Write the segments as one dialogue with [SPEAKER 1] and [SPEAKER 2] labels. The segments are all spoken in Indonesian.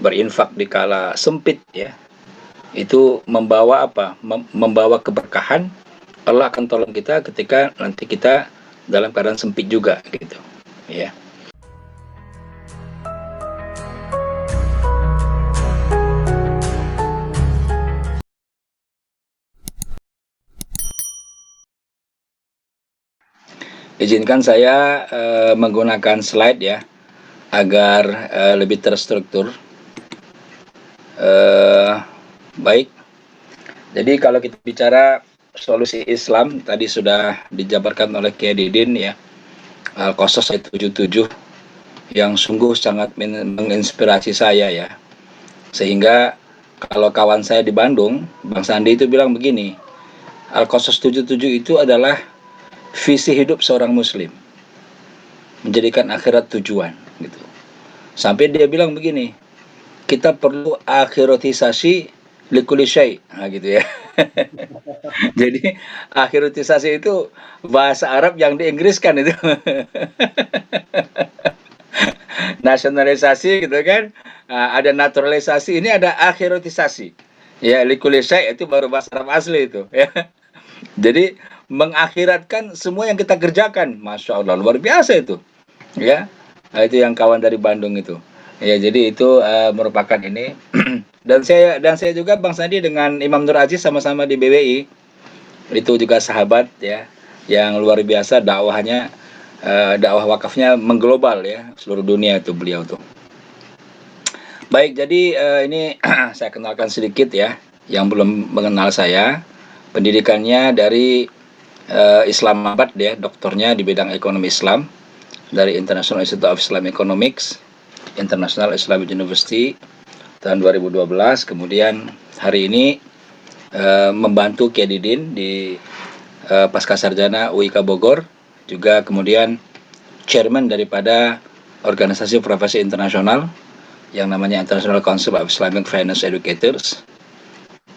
[SPEAKER 1] berinfak di kala sempit ya, itu membawa apa? Membawa keberkahan. Allah akan tolong kita ketika nanti kita dalam keadaan sempit juga gitu ya. Izinkan saya menggunakan slide ya agar lebih terstruktur. Baik, jadi kalau kita bicara solusi Islam tadi sudah dijabarkan oleh Kiai Didin ya, Al-Qasas ayat 77 yang sungguh sangat menginspirasi saya ya. Sehingga kalau kawan saya di Bandung, Bang Sandi itu bilang begini, Al-Qasas 77 itu adalah visi hidup seorang muslim, menjadikan akhirat tujuan gitu. Sampai dia bilang begini, kita perlu akhirotisasi likulli syai', nah, gitu ya. Jadi akhirotisasi itu bahasa Arab yang diinggriskan itu. Nasionalisasi gitu kan, ada naturalisasi, ini ada akhirotisasi. Ya, likulli syai' itu baru bahasa Arab asli itu ya. Jadi mengakhiratkan semua yang kita kerjakan, masya Allah luar biasa itu ya. Nah, itu yang kawan dari Bandung itu ya. Jadi itu merupakan ini dan saya juga Bang Sandi dengan Imam Nur Aziz sama-sama di BWI, itu juga sahabat ya yang luar biasa dakwahnya, dakwah wakafnya mengglobal ya, seluruh dunia itu beliau tuh. Baik, jadi ini saya kenalkan sedikit ya yang belum mengenal saya. Pendidikannya dari Islamabad ya, doktornya di bidang ekonomi Islam dari International Institute of Islam Economics, International Islamic University tahun 2012. Kemudian hari ini membantu Kiai Didin di Pasca Sarjana UIK Bogor, juga kemudian chairman daripada organisasi profesi internasional yang namanya International Council of Islamic Finance Educators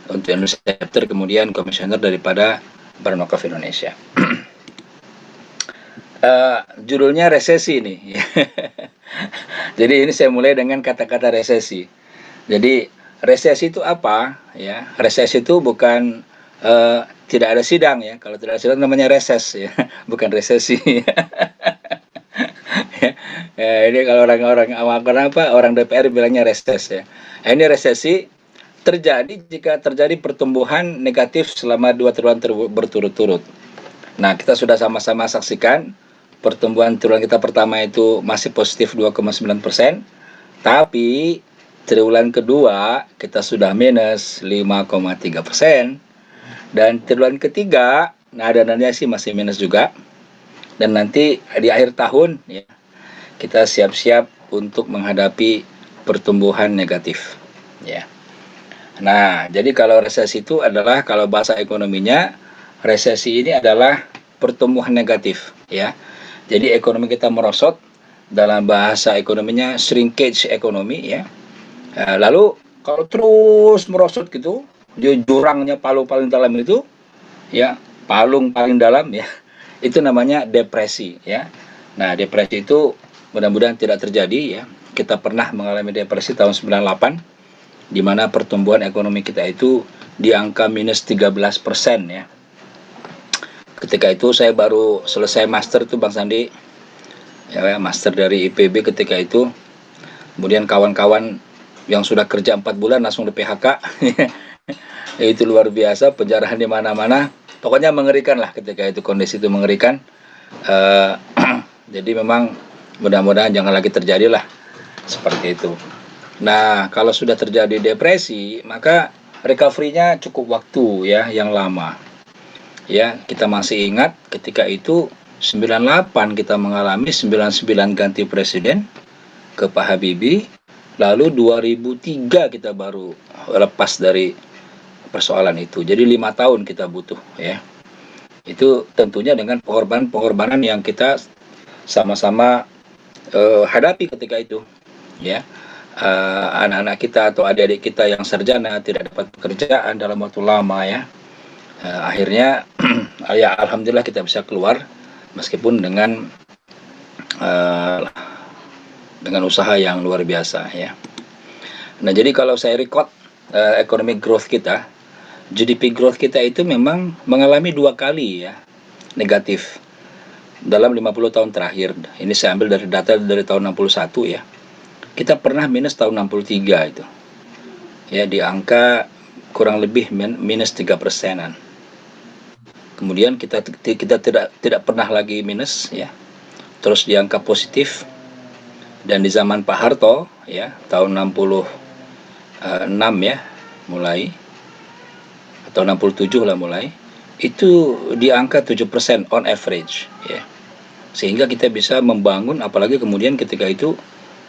[SPEAKER 1] untuk Indonesia chapter, kemudian komisioner daripada Badan Wakaf Indonesia. Judulnya resesi ini. Jadi ini saya mulai dengan kata-kata resesi. Jadi resesi itu apa ya? Resesi itu bukan tidak ada sidang ya. Kalau tidak ada sidang namanya reses ya, bukan resesi. Ya, ini kalau orang-orang orang DPR bilangnya reses ya. Ini resesi terjadi jika terjadi pertumbuhan negatif selama 2 triwulan berturut-turut. Nah, kita sudah sama-sama saksikan pertumbuhan triwulan kita pertama itu masih positif 2,9%, tapi triwulan kedua kita sudah minus 5,3%, dan triwulan ketiga nadanya sih masih minus juga. Dan nanti di akhir tahun ya, kita siap-siap untuk menghadapi pertumbuhan negatif ya. Nah, jadi kalau resesi itu adalah, kalau bahasa ekonominya, resesi ini adalah pertumbuhan negatif ya. Jadi ekonomi kita merosot, dalam bahasa ekonominya shrinkage ekonomi ya. Lalu kalau terus merosot gitu, jurangnya paling dalam itu ya, palung paling dalam ya, itu namanya depresi ya. Nah, depresi itu mudah-mudahan tidak terjadi ya. Kita pernah mengalami depresi tahun 98, di mana pertumbuhan ekonomi kita itu di angka minus 13% ya. Ketika itu saya baru selesai master itu Bang Sandi ya, master dari IPB ketika itu. Kemudian kawan-kawan yang sudah kerja 4 bulan langsung di PHK. Itu luar biasa, penjarahan di mana-mana. Pokoknya mengerikan lah ketika itu, kondisi itu mengerikan. Jadi memang mudah-mudahan jangan lagi terjadi lah seperti itu. Nah, kalau sudah terjadi depresi, maka recovery-nya cukup waktu ya, yang lama. Ya, kita masih ingat ketika itu 98 kita mengalami, 99 ganti presiden ke Pak Habibie, lalu 2003 kita baru lepas dari persoalan itu. Jadi 5 tahun kita butuh ya. Itu tentunya dengan pengorbanan yang kita sama-sama hadapi ketika itu ya. Anak-anak kita atau adik-adik kita yang sarjana tidak dapat pekerjaan dalam waktu lama ya. Akhirnya ya alhamdulillah kita bisa keluar, meskipun dengan usaha yang luar biasa ya. Nah, jadi kalau saya record economic growth kita, GDP growth kita itu memang mengalami 2 kali ya negatif dalam 50 tahun terakhir. Ini saya ambil dari data dari tahun 61 ya. Kita pernah minus tahun 63 itu. Ya, di angka kurang lebih minus 3%-an. Kemudian kita tidak pernah lagi minus ya. Terus di angka positif, dan di zaman Pak Harto ya tahun 66 ya mulai, atau 67 lah mulai, itu di angka 7% on average ya. Sehingga kita bisa membangun, apalagi kemudian ketika itu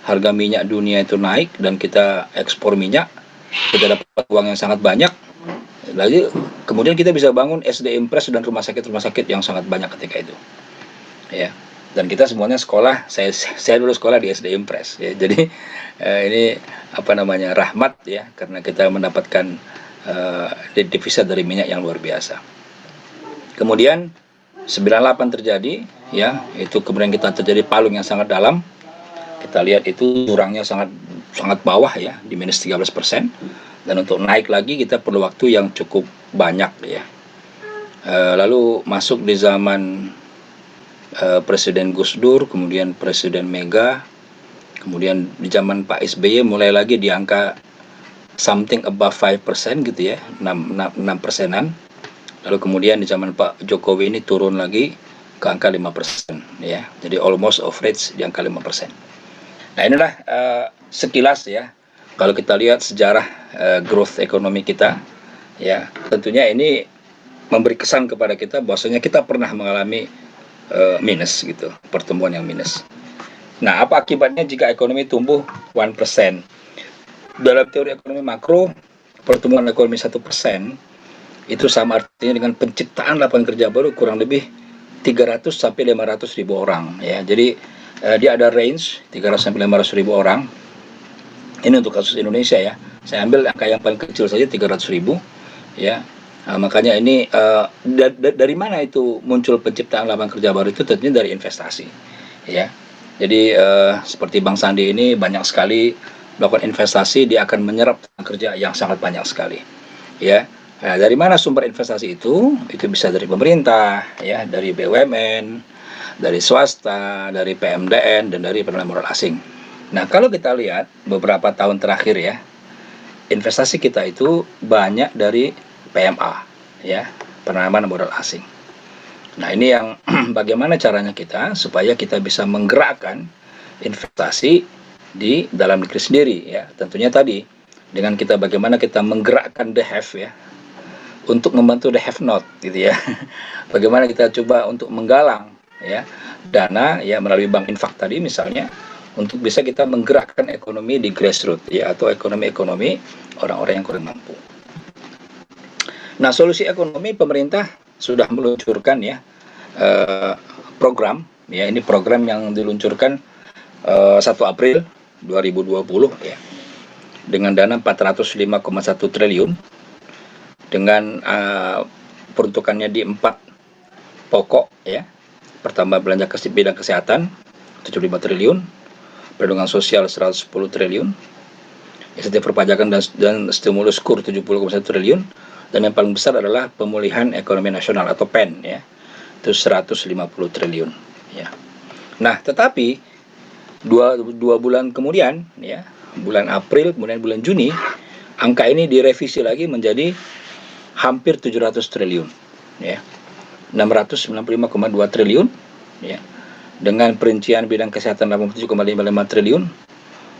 [SPEAKER 1] harga minyak dunia itu naik dan kita ekspor minyak, kita dapat uang yang sangat banyak. Lagi kemudian kita bisa bangun SD Impres dan rumah sakit yang sangat banyak ketika itu. Ya. Dan kita semuanya sekolah, saya dulu sekolah di SD Impres ya. Jadi ini apa namanya, rahmat ya, karena kita mendapatkan devisa dari minyak yang luar biasa. Kemudian 98 terjadi ya, itu kemudian kita terjadi palung yang sangat dalam. Kita lihat itu jurangnya sangat bawah ya, di minus 13%. Dan untuk naik lagi kita perlu waktu yang cukup banyak ya. Lalu masuk di zaman Presiden Gus Dur, kemudian Presiden Mega, kemudian di zaman Pak SBY mulai lagi di angka something above 5% gitu ya, 6%-an. Lalu kemudian di zaman Pak Jokowi ini turun lagi ke angka 5% ya. Jadi almost average di angka 5%. Nah, inilah sekilas ya. Kalau kita lihat sejarah growth ekonomi kita ya, tentunya ini memberi kesan kepada kita bahwasanya kita pernah mengalami minus gitu, pertumbuhan yang minus. Nah, apa akibatnya jika ekonomi tumbuh 1%? Dalam teori ekonomi makro, pertumbuhan ekonomi 1% itu sama artinya dengan penciptaan lapangan kerja baru kurang lebih 300 sampai 500 ribu orang ya. Jadi dia ada range 300 sampai 500 ribu orang. Ini untuk kasus Indonesia ya. Saya ambil angka yang paling kecil saja 300 ribu ya. Makanya ini dari mana itu muncul penciptaan lapangan kerja baru? Itu tentunya dari investasi ya. Jadi seperti Bang Sandi ini banyak sekali melakukan investasi, dia akan menyerap kerja yang sangat banyak sekali ya. Nah, dari mana sumber investasi itu? Itu bisa dari pemerintah ya, dari BUMN, dari swasta, dari PMDN, dan dari penanaman modal asing. Nah, kalau kita lihat beberapa tahun terakhir ya, investasi kita itu banyak dari PMA ya, penanaman modal asing. Nah, ini yang bagaimana caranya kita supaya kita bisa menggerakkan investasi di dalam negeri sendiri ya. Tentunya tadi dengan kita bagaimana kita menggerakkan the have ya untuk membantu the have not gitu ya. Bagaimana kita coba untuk menggalang ya dana ya melalui bank infak tadi misalnya, untuk bisa kita menggerakkan ekonomi di grassroots ya, atau ekonomi orang-orang yang kurang mampu. Nah, solusi ekonomi, pemerintah sudah meluncurkan ya program ya. Ini program yang diluncurkan 1 April 2020 ya, dengan dana 405,1 triliun, dengan peruntukannya di 4 pokok ya. Pertama, belanja bidang kesehatan 75 triliun, perlindungan sosial 110 triliun, insentif perpajakan dan stimulus kur 70,1 triliun, dan yang paling besar adalah pemulihan ekonomi nasional atau PEN ya, itu 150 triliun ya. Nah, tetapi dua bulan kemudian ya, bulan April kemudian bulan Juni, angka ini direvisi lagi menjadi hampir 700 triliun ya, 695,2 triliun ya, dengan perincian bidang kesehatan 87,55 triliun,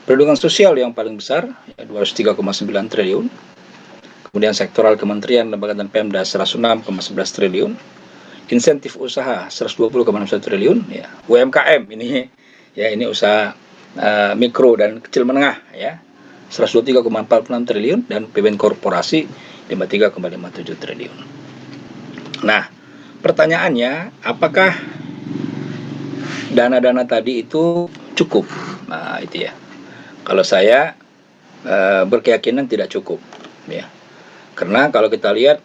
[SPEAKER 1] perlindungan sosial yang paling besar ya, 203,9 triliun, kemudian sektoral kementerian, lembaga dan Pemda 106,11 triliun, insentif usaha 120,61 triliun ya, UMKM ini ya, ini usaha mikro dan kecil menengah ya, 123,46 triliun, dan PBN korporasi 53,57 triliun. Nah, pertanyaannya, apakah dana-dana tadi itu cukup? Nah, itu ya. Kalau saya berkeyakinan tidak cukup ya. Karena kalau kita lihat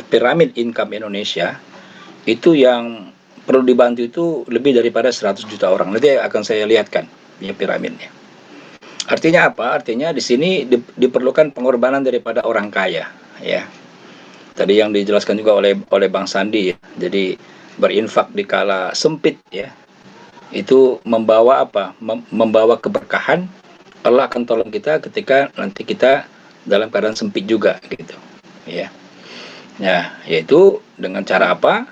[SPEAKER 1] piramid income Indonesia itu yang perlu dibantu itu lebih daripada 100 juta orang. Nanti akan saya lihatkan ya piramidnya. Artinya apa? Artinya di sini diperlukan pengorbanan daripada orang kaya, ya. Tadi yang dijelaskan juga oleh Bang Sandi, ya. Jadi berinfak di kala sempit, ya. Itu membawa apa? Membawa keberkahan. Allah akan tolong kita ketika nanti kita dalam keadaan sempit juga, gitu. Ya. Nah, yaitu dengan cara apa?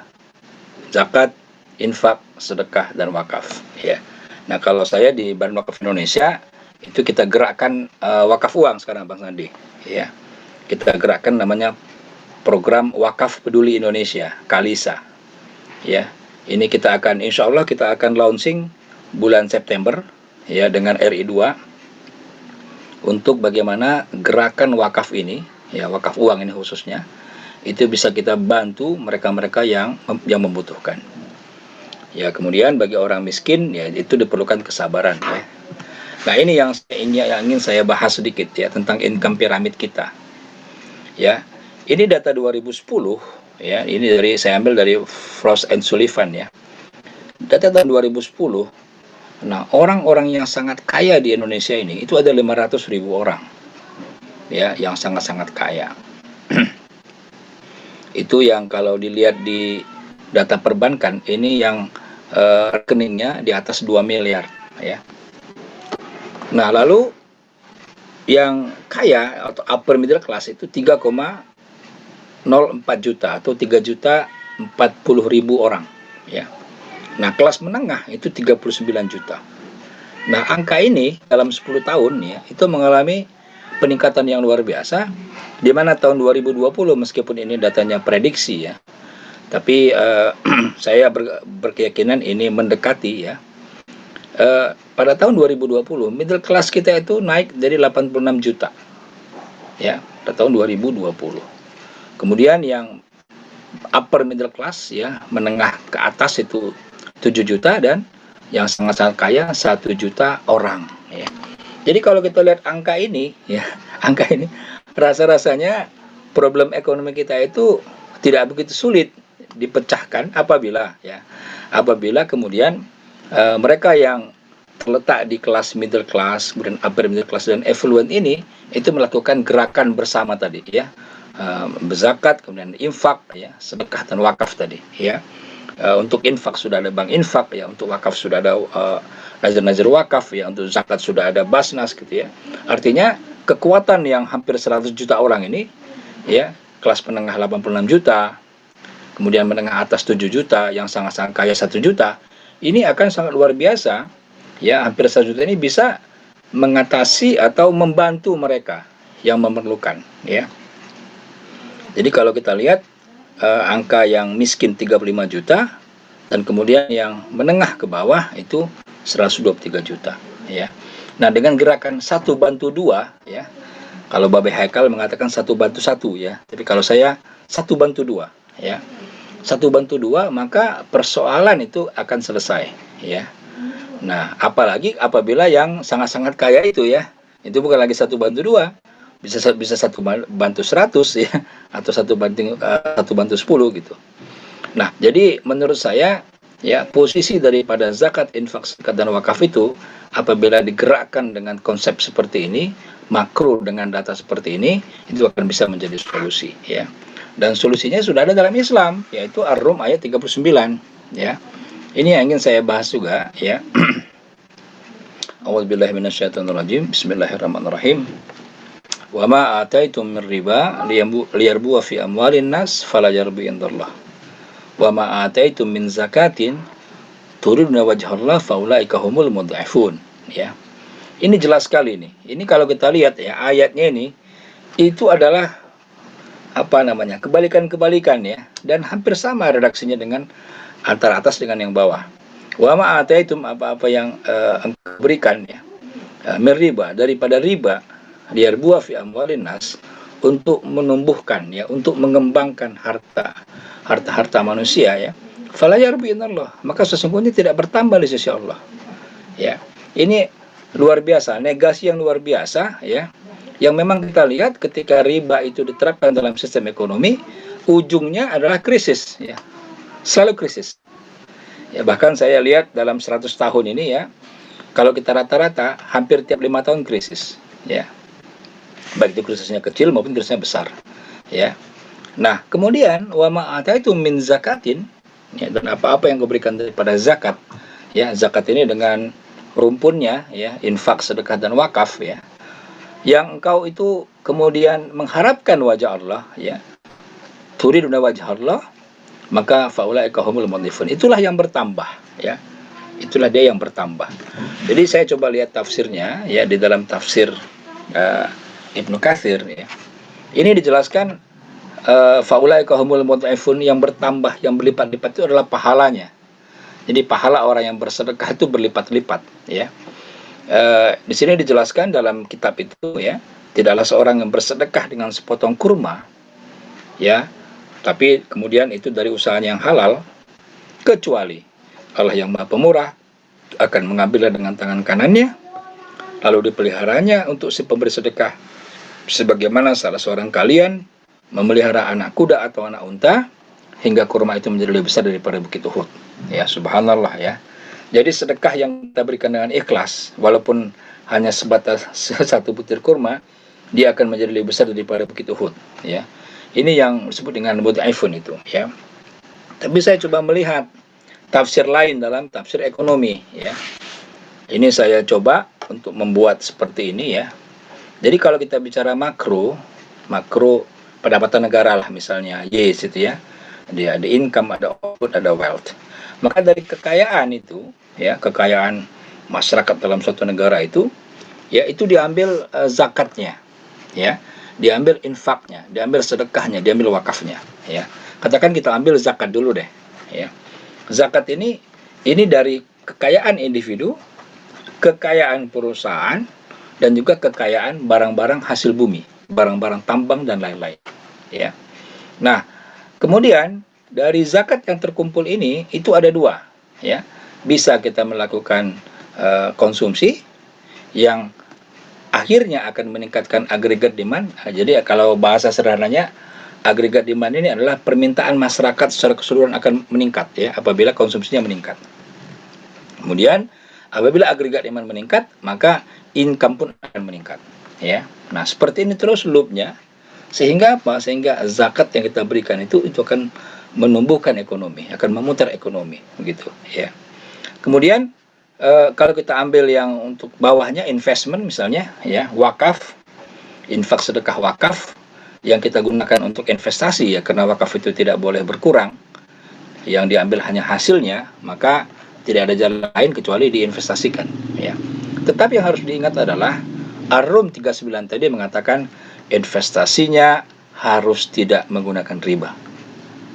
[SPEAKER 1] Zakat, infak, sedekah, dan wakaf. Ya. Nah, kalau saya di Badan Wakaf Indonesia itu kita gerakkan wakaf uang sekarang, Bang Sandi. Ya, kita gerakkan namanya program Wakaf Peduli Indonesia, Kalisa. Ya, ini kita akan, insya Allah kita akan launching bulan September, ya, dengan RI 2 untuk bagaimana gerakan wakaf ini, ya, wakaf uang ini khususnya, itu bisa kita bantu mereka-mereka yang membutuhkan. Ya, kemudian bagi orang miskin, ya, itu diperlukan kesabaran, ya. Nah, ini yang ingin saya bahas sedikit, ya, tentang income piramid kita. Ya, ini data 2010, ya, ini saya ambil dari Frost and Sullivan, ya. Data tahun 2010. Nah, orang-orang yang sangat kaya di Indonesia ini itu ada 500.000 orang, ya, yang sangat-sangat kaya. Itu yang kalau dilihat di data perbankan ini yang rekeningnya di atas 2 miliar, ya. Nah, lalu yang kaya atau upper middle class itu 3,04 juta atau 3.040.000 orang, ya. Nah, kelas menengah itu 39 juta. Nah, angka ini dalam 10 tahun, ya, itu mengalami peningkatan yang luar biasa, di mana tahun 2020 meskipun ini datanya prediksi, ya, tapi saya berkeyakinan ini mendekati, ya. Pada tahun 2020 middle class kita itu naik dari 86 juta, ya, pada tahun 2020. Kemudian yang upper middle class, ya, menengah ke atas itu 7 juta, dan yang sangat-sangat kaya 1 juta orang, ya. Jadi kalau kita lihat angka ini, ya, angka ini rasa-rasanya problem ekonomi kita itu tidak begitu sulit dipecahkan apabila, ya, apabila kemudian mereka yang terletak di kelas middle class, kemudian upper middle class dan affluent ini itu melakukan gerakan bersama tadi, ya, berzakat, kemudian infak, ya, sedekah dan wakaf tadi, ya. Untuk infak sudah ada bank infak, ya, untuk wakaf sudah ada nazar-nazar wakaf, ya, untuk zakat sudah ada basnas, gitu, ya. Artinya kekuatan yang hampir 100 juta orang ini, ya, kelas menengah 86 juta, kemudian menengah atas 7 juta, yang sangat-sangat kaya 1 juta, ini akan sangat luar biasa, ya, hampir 1 juta ini bisa mengatasi atau membantu mereka yang memerlukan, ya. Jadi kalau kita lihat angka yang miskin 35 juta dan kemudian yang menengah ke bawah itu 123 juta, ya. Nah, dengan gerakan satu bantu dua, ya, kalau Babe Haikal mengatakan satu bantu satu, ya, tapi kalau saya satu bantu dua, ya, satu bantu dua, maka persoalan itu akan selesai, ya. Nah, apalagi apabila yang sangat-sangat kaya itu, ya, itu bukan lagi satu bantu dua, bisa satu bantu 100, ya, atau satu bantu 10, gitu. Nah, jadi menurut saya, ya, posisi daripada zakat, infak, sedekah, dan wakaf itu apabila digerakkan dengan konsep seperti ini, makro dengan data seperti ini, itu akan bisa menjadi solusi, ya. Dan solusinya sudah ada dalam Islam, yaitu Ar-Rum ayat 39, ya. Ini yang ingin saya bahas juga, ya. A'udzubillahi minasyaitonirrajim. Bismillahirrahmanirrahim. Wa ma ataitum min riba liyarbu fi amwalin nas fala yarbu indallah. Wa ma ataitum min zakatin turiduna wajhallah faulaika humul mudha'ifun, ya. Ini jelas sekali nih. Ini kalau kita lihat, ya, ayatnya ini itu adalah apa namanya? Kebalikan-kebalikan, ya, dan hampir sama redaksinya dengan antara atas dengan yang bawah. Wa ma ataitum, apa-apa yang engkau berikan, ya, min riba, daripada riba, liyarbu fi amwalin nas, untuk menumbuhkan, ya, untuk mengembangkan harta manusia, ya, fala yarbu indallah, maka sesungguhnya tidak bertambah di sisi Allah, ya. Ini luar biasa, negasi yang luar biasa, ya, yang memang kita lihat ketika riba itu diterapkan dalam sistem ekonomi, ujungnya adalah krisis, ya, selalu krisis, ya. Bahkan saya lihat dalam 100 tahun ini, ya, Kalau kita rata-rata hampir tiap 5 tahun krisis, ya. Baik itu krisisnya kecil maupun krisisnya besar, ya. Nah, kemudian wa ma ataitum min zakatin, ya, dan apa-apa yang kau berikan daripada zakat, ya, zakat ini dengan rumpunnya, ya, infak, sedekah dan wakaf, ya, yang engkau itu kemudian mengharapkan wajah Allah, ya, turiduna wajah Allah, maka faulaika humul mudhifun. Itulah yang bertambah, ya. Itulah dia yang bertambah. Jadi saya coba lihat tafsirnya, ya, di dalam tafsir Ibnu Katsir, ya. Ini dijelaskan faulaika humul mudhifun, yang bertambah, yang berlipat-lipat itu adalah pahalanya. Jadi pahala orang yang bersedekah itu berlipat-lipat, ya. Di sini dijelaskan dalam kitab itu, ya, tidaklah seorang yang bersedekah dengan sepotong kurma, ya, tapi kemudian itu dari usaha yang halal, kecuali Allah yang Maha Pemurah akan mengambilnya dengan tangan kanannya, lalu dipeliharanya untuk si pemberi sedekah, sebagaimana salah seorang kalian memelihara anak kuda atau anak unta, hingga kurma itu menjadi lebih besar daripada bukit Uhud. Ya, subhanallah, ya. Jadi sedekah yang kita berikan dengan ikhlas, walaupun hanya sebatas satu butir kurma, dia akan menjadi lebih besar daripada bukit Uhud, ya. Ini yang disebut dengan mudha'ifun itu, ya. Tapi saya coba melihat tafsir lain dalam tafsir ekonomi, ya. Ini saya coba untuk membuat seperti ini, ya. Jadi kalau kita bicara makro pendapatan negara lah misalnya, Y itu, ya. Dia ada income, ada output, ada wealth. Maka dari kekayaan itu, ya, kekayaan masyarakat dalam suatu negara itu, ya, itu diambil zakatnya, ya. Diambil infaknya, diambil sedekahnya, diambil wakafnya, ya. Katakan kita ambil zakat dulu deh, ya. Zakat ini dari kekayaan individu, kekayaan perusahaan, dan juga kekayaan barang-barang hasil bumi, barang-barang tambang dan lain-lain, ya. Nah, kemudian dari zakat yang terkumpul ini itu ada dua, ya. Bisa kita melakukan konsumsi yang akhirnya akan meningkatkan agregat demand. Jadi kalau bahasa sederhananya, agregat demand ini adalah permintaan masyarakat secara keseluruhan akan meningkat, ya, apabila konsumsinya meningkat. Kemudian apabila agregat demand meningkat, maka income pun akan meningkat, ya. Nah, seperti ini terus loopnya, sehingga apa? Sehingga zakat yang kita berikan itu akan menumbuhkan ekonomi, akan memutar ekonomi, begitu, ya. Kemudian kalau kita ambil yang untuk bawahnya, investment misalnya, ya, wakaf, infak, sedekah, wakaf, yang kita gunakan untuk investasi, ya, karena wakaf itu tidak boleh berkurang, yang diambil hanya hasilnya, maka tidak ada jalan lain kecuali diinvestasikan, ya. Tetapi yang harus diingat adalah Ar-Rum 39 tadi mengatakan investasinya harus tidak menggunakan riba,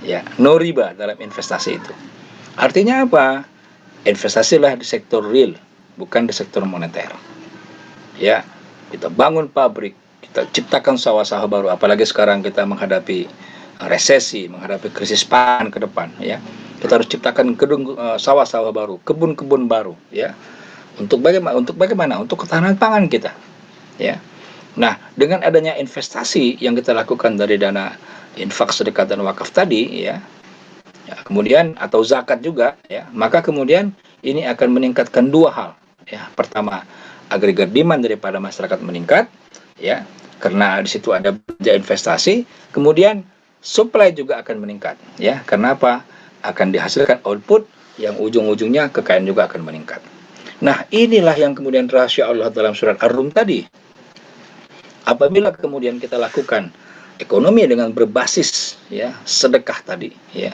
[SPEAKER 1] ya, no riba dalam investasi itu. Artinya apa? Investasilah di sektor real, bukan di sektor moneter, ya. Kita bangun pabrik, kita ciptakan sawah-sawah baru, apalagi sekarang kita menghadapi resesi, menghadapi krisis pangan ke depan, ya. Kita harus ciptakan sawah-sawah baru, kebun-kebun baru, ya. Untuk bagaimana? Untuk ketahanan pangan kita, ya. Nah, dengan adanya investasi yang kita lakukan dari dana infak, sedekah dan wakaf tadi, ya, kemudian atau zakat juga, ya, maka kemudian ini akan meningkatkan dua hal, ya. Pertama, agregat demand daripada masyarakat meningkat, ya, karena di situ ada belanja investasi. Kemudian supply juga akan meningkat, ya. Karena apa? Akan dihasilkan output yang ujung-ujungnya kekayaan juga akan meningkat. Nah, inilah yang kemudian rahasia Allah dalam surat Ar-Rum tadi. Apabila kemudian kita lakukan ekonomi dengan berbasis, ya, sedekah tadi, ya,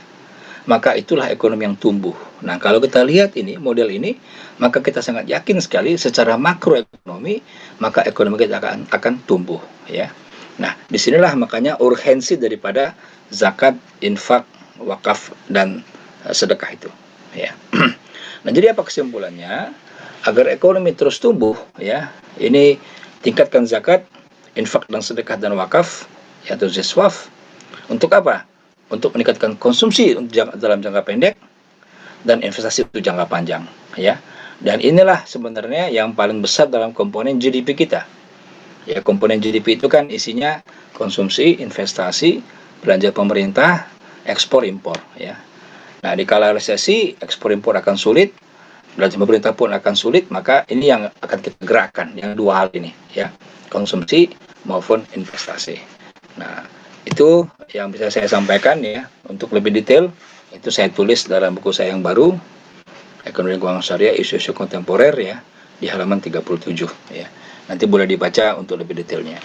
[SPEAKER 1] maka itulah ekonomi yang tumbuh. Nah, kalau kita lihat ini, model ini, maka kita sangat yakin sekali secara makroekonomi, maka ekonomi kita akan tumbuh, ya. Nah, disinilah makanya urgensi daripada zakat, infak, wakaf, dan sedekah itu, ya. Nah, jadi apa kesimpulannya? Agar ekonomi terus tumbuh, ya, ini tingkatkan zakat, infak, dan sedekah dan wakaf, yaitu ziswaf. Untuk apa? Untuk meningkatkan konsumsi dalam jangka pendek dan investasi untuk jangka panjang, ya. Dan inilah sebenarnya yang paling besar dalam komponen GDP kita. Ya, komponen GDP itu kan isinya konsumsi, investasi, belanja pemerintah, ekspor impor, ya. Nah, di kala resesi ekspor impor akan sulit, belanja pemerintah pun akan sulit, maka ini yang akan kita gerakkan, yang dua hal ini ya, konsumsi maupun investasi. Nah, itu yang bisa saya sampaikan ya. Untuk lebih detail itu saya tulis dalam buku saya yang baru, Ekonomi Keuangan Syariah Isu-isu Kontemporer ya, di halaman 37 ya. Nanti boleh dibaca untuk lebih detailnya.